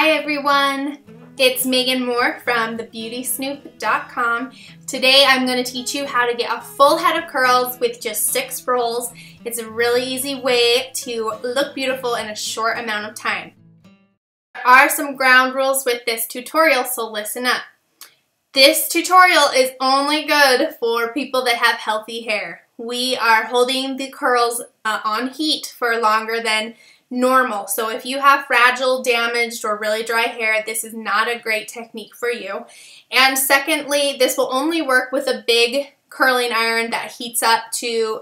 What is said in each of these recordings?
Hi everyone, it's Megan Moore from thebeautysnoop.com. Today I'm going to teach you how to get a full head of curls with just 6 rolls. It's a really easy way to look beautiful in a short amount of time. There are some ground rules with this tutorial, so listen up. This tutorial is only good for people that have healthy hair. We are holding the curls on heat for longer than normal. So if you have fragile, damaged, or really dry hair, this is not a great technique for you. And secondly, this will only work with a big curling iron that heats up to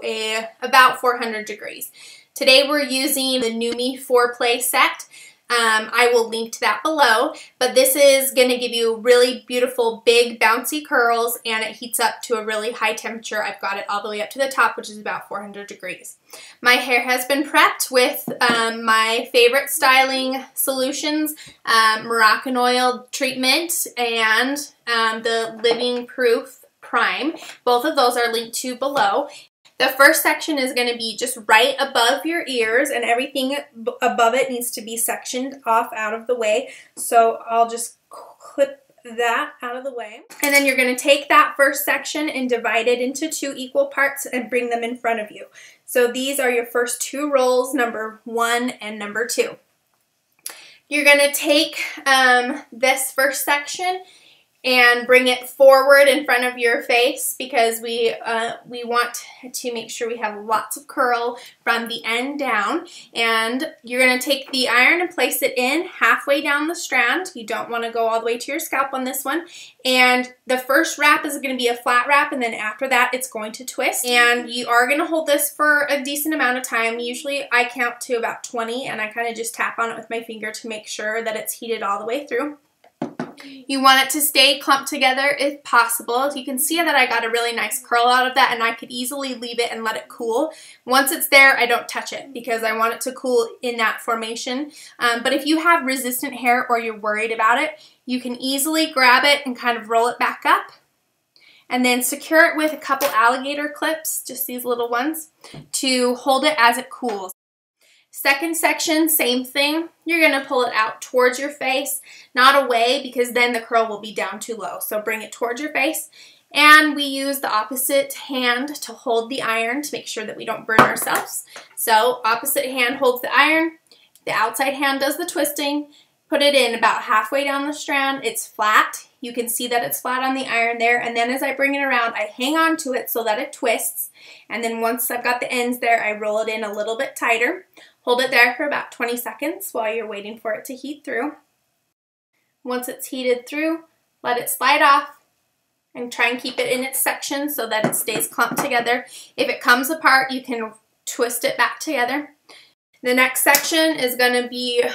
about 400 degrees. Today we're using the Nume 4-play set. I will link to that below, but this is going to give you really beautiful big bouncy curls, and it heats up to a really high temperature. I've got it all the way up to the top, which is about 400 degrees. My hair has been prepped with my favorite styling solutions, Moroccan oil treatment and the Living Proof Prime. Both of those are linked to below. The first section is going to be just right above your ears, and everything above it needs to be sectioned off out of the way. So I'll just clip that out of the way. And then you're going to take that first section and divide it into 2 equal parts and bring them in front of you. So these are your first 2 rolls, number 1 and number 2. You're going to take this first section and bring it forward in front of your face, because we want to make sure we have lots of curl from the end down. And you're going to take the iron and place it in halfway down the strand. You don't want to go all the way to your scalp on this one. And the first wrap is going to be a flat wrap, and then after that it's going to twist. And you are going to hold this for a decent amount of time. Usually I count to about 20, and I kind of just tap on it with my finger to make sure that it's heated all the way through. You want it to stay clumped together if possible. You can see that I got a really nice curl out of that, and I could easily leave it and let it cool. Once it's there, I don't touch it because I want it to cool in that formation. But if you have resistant hair or you're worried about it, you can easily grab it and kind of roll it back up, and then secure it with a couple alligator clips, just these little ones, to hold it as it cools. Second section, same thing. You're going to pull it out towards your face, not away, because then the curl will be down too low. So bring it towards your face, and we use the opposite hand to hold the iron to make sure that we don't burn ourselves. So opposite hand holds the iron, the outside hand does the twisting. Put it in about halfway down the strand. It's flat. You can see that it's flat on the iron there, and then as I bring it around, I hang on to it so that it twists, and then once I've got the ends there, I roll it in a little bit tighter. Hold it there for about 20 seconds while you're waiting for it to heat through. Once it's heated through, let it slide off and try and keep it in its section so that it stays clumped together. If it comes apart, you can twist it back together. The next section is going to be,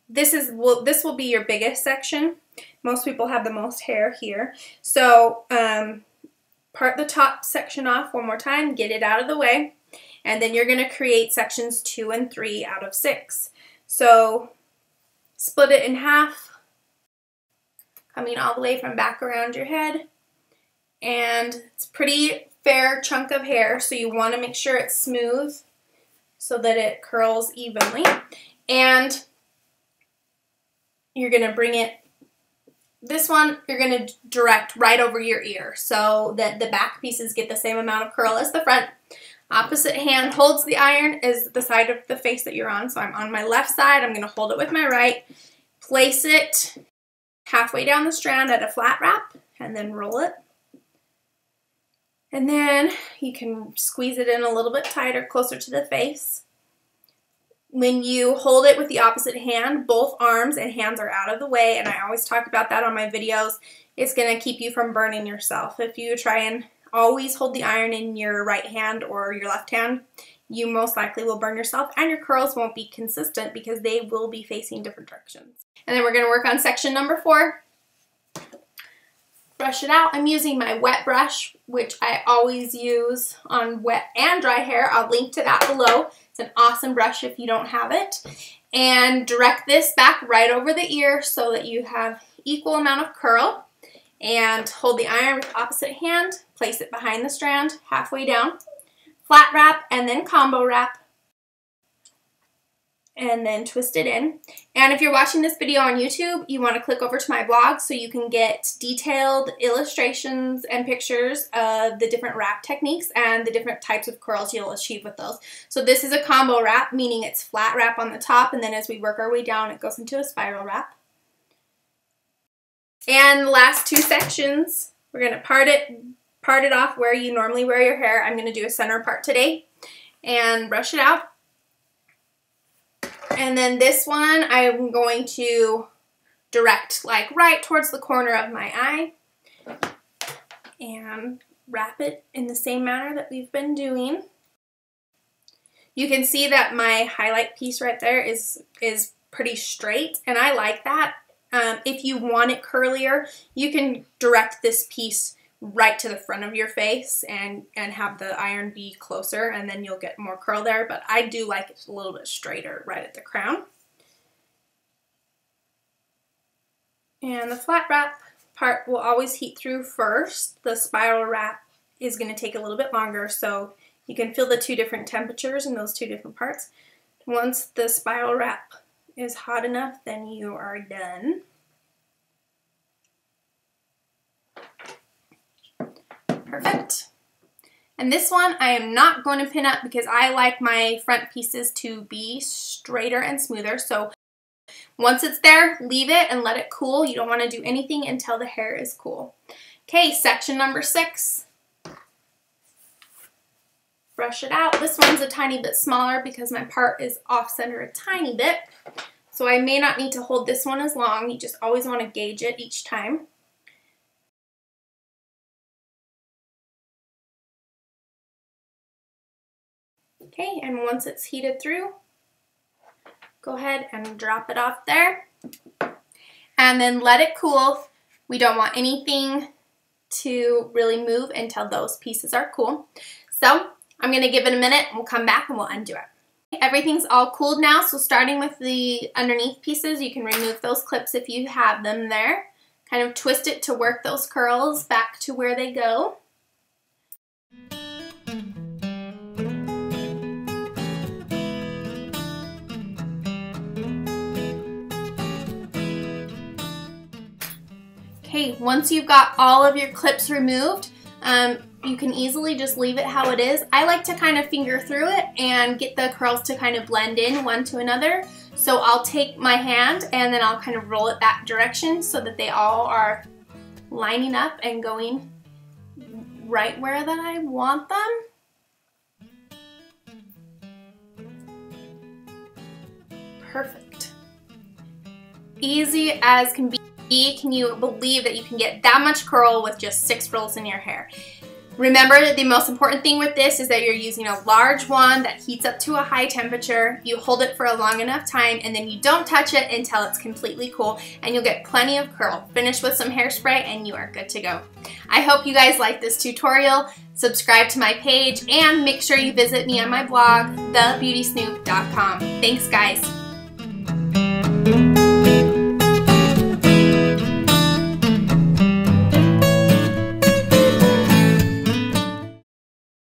this will be your biggest section. Most people have the most hair here. So part the top section off one more time, get it out of the way. And then you're going to create sections 2 and 3 out of 6. So split it in half, coming all the way from back around your head. And it's a pretty fair chunk of hair, so you want to make sure it's smooth so that it curls evenly. And you're going to bring it, this one you're going to direct right over your ear so that the back pieces get the same amount of curl as the front. Opposite hand holds the iron as the side of the face that you're on. So I'm on my left side. I'm going to hold it with my right. Place it halfway down the strand at a flat wrap, and then roll it. And then you can squeeze it in a little bit tighter, closer to the face. When you hold it with the opposite hand, both arms and hands are out of the way, and I always talk about that on my videos. It's going to keep you from burning yourself. If you try and always hold the iron in your right hand or your left hand, you most likely will burn yourself, and your curls won't be consistent because they will be facing different directions. And then we're going to work on section number 4. Brush it out. I'm using my wet brush, which I always use on wet and dry hair. I'll link to that below. It's an awesome brush if you don't have it. And direct this back right over the ear so that you have equal amount of curl. And hold the iron with the opposite hand, place it behind the strand, halfway down, flat wrap, and then combo wrap. and then twist it in. And if you're watching this video on YouTube, you want to click over to my blog so you can get detailed illustrations and pictures of the different wrap techniques and the different types of curls you'll achieve with those. So this is a combo wrap, meaning it's flat wrap on the top, and then as we work our way down, it goes into a spiral wrap. And the last two sections, we're going to part it off where you normally wear your hair. I'm going to do a center part today and brush it out. And then this one I'm going to direct like right towards the corner of my eye and wrap it in the same manner that we've been doing. You can see that my highlight piece right there is pretty straight, and I like that. If you want it curlier, you can direct this piece right to the front of your face and have the iron be closer, and then you'll get more curl there, but I do like it a little bit straighter right at the crown. And the flat wrap part will always heat through first. The spiral wrap is going to take a little bit longer, so you can feel the two different temperatures in those two different parts. Once the spiral wrap is hot enough, then you are done. Perfect. And this one I am not going to pin up because I like my front pieces to be straighter and smoother. So once it's there, leave it and let it cool. You don't want to do anything until the hair is cool. Okay, section number 6. Brush it out. This one's a tiny bit smaller because my part is off center a tiny bit. So I may not need to hold this one as long. You just always want to gauge it each time. Okay, and once it's heated through, go ahead and drop it off there. And then let it cool. We don't want anything to really move until those pieces are cool. So I'm going to give it a minute, and we'll come back and we'll undo it. Everything's all cooled now, so starting with the underneath pieces, you can remove those clips if you have them there. Kind of twist it to work those curls back to where they go. Okay, once you've got all of your clips removed, you can easily just leave it how it is. I like to kind of finger through it and get the curls to kind of blend in one to another. So I'll take my hand and then I'll kind of roll it that direction so that they all are lining up and going right where that I want them. Perfect. Easy as can be. Can you believe that you can get that much curl with just 6 rolls in your hair? Remember that the most important thing with this is that you're using a large wand that heats up to a high temperature. You hold it for a long enough time and then you don't touch it until it's completely cool, and you'll get plenty of curl. Finish with some hairspray and you are good to go. I hope you guys like this tutorial. Subscribe to my page and make sure you visit me on my blog, thebeautysnoop.com. Thanks guys.